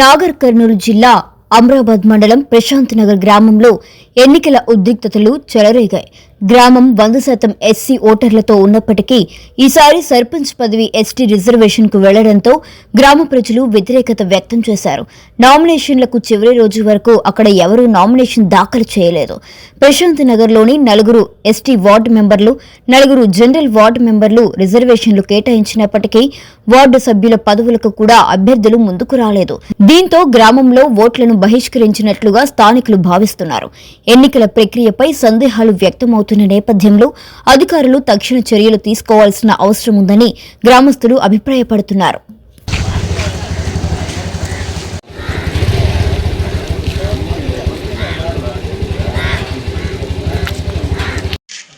నాగర్ కర్నూలు జిల్లా అమ్రాబాద్ మండలం ప్రశాంత్ నగర్ గ్రామంలో ఎన్నికల ఉద్రిక్తతలు చెలరేగాయి. గ్రామం 100% ఎస్సీ ఓటర్లతో ఉన్నప్పటికీ ఈసారి సర్పంచ్ పదవి ఎస్టీ రిజర్వేషన్కు వెళ్లడంతో గ్రామ ప్రజలు వ్యతిరేకత వ్యక్తం చేశారు. నామినేషన్లకు చివరి రోజు వరకు అక్కడ ఎవరూ నామినేషన్ దాఖలు చేయలేదు. ప్రశాంత్ నగర్లోని 4 ఎస్టీ వార్డు మెంబర్లు, 4 జనరల్ వార్డు మెంబర్లు రిజర్వేషన్లు కేటాయించినప్పటికీ వార్డు సభ్యుల పదవులకు కూడా అభ్యర్థులు ముందుకు రాలేదు. దీంతో గ్రామంలో ఓట్లను బహిష్కరించినట్లుగా స్థానికులు భావిస్తున్నారు. ఎన్నికల ప్రక్రియపై సందేహాలు వ్యక్తమవుతున్న నేపథ్యంలో అధికారులు తక్షణ చర్యలు తీసుకోవాల్సిన అవసరం ఉందని గ్రామస్తులు అభిప్రాయపడుతున్నారు.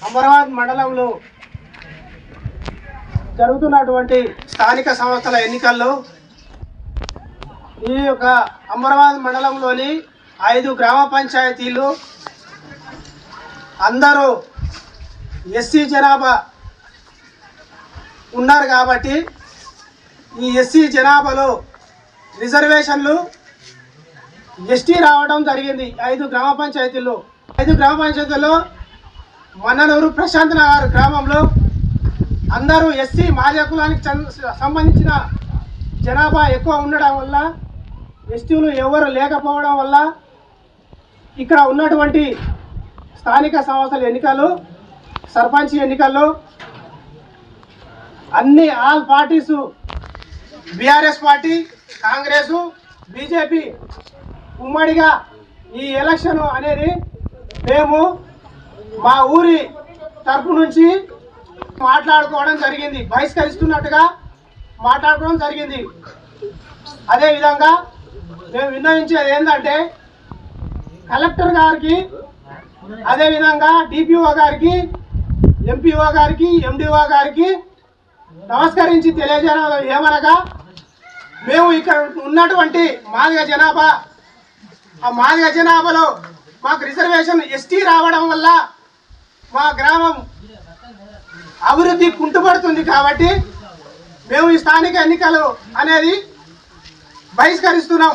అమరాబాద్ మండలంలో జరుగుతున్నటువంటి స్థానిక సంస్థల ఎన్నికల్లో ఈ యొక్క అమరాబాద్ మండలంలోని 5 గ్రామ పంచాయతీలు అందరూ ఎస్సీ జనాభా ఉన్నారు కాబట్టి ఈ ఎస్సీ జనాభాలో రిజర్వేషన్లు ఎస్టీ రావడం జరిగింది. 5 గ్రామ పంచాయతీల్లో మన్ననూరు ప్రశాంత్ నగర్ గ్రామంలో అందరూ ఎస్సీ మాదిగ కులానికి సంబంధించిన జనాభా ఎక్కువ ఉండడం వల్ల, ఎస్టీలు ఎవరు లేకపోవడం వల్ల ఇక్కడ ఉన్నటువంటి స్థానిక సంస్థల ఎన్నికలు, సర్పంచ్ ఎన్నికల్లో అన్ని all parties, BRS party, Congress, BJP ఉమ్మడిగా ఈ ఎలక్షన్ అనేది మేము మా ఊరి తరపు నుంచి మాట్లాడుకోవడం జరిగింది, బహిష్కరిస్తున్నట్టుగా మాట్లాడుకోవడం జరిగింది. అదేవిధంగా మేము విన్నవించేది ఏంటంటే కలెక్టర్ గారికి, అదేవిధంగా డిపిఓ గారికి, ఎంపీఓ గారికి, ఎండిఓ గారికి నమస్కరించి తెలియజేయడం ఏమనగా, మేము ఇక్కడ ఉన్నటువంటి మాదిగ జనాభా, ఆ మాదిగ జనాభాలో మాకు రిజర్వేషన్ ఎస్టీ రావడం వల్ల మా గ్రామం అభివృద్ధి కుంటుపడుతుంది. కాబట్టి మేము ఈ స్థానిక ఎన్నికలు అనేది బహిష్కరిస్తున్నాం.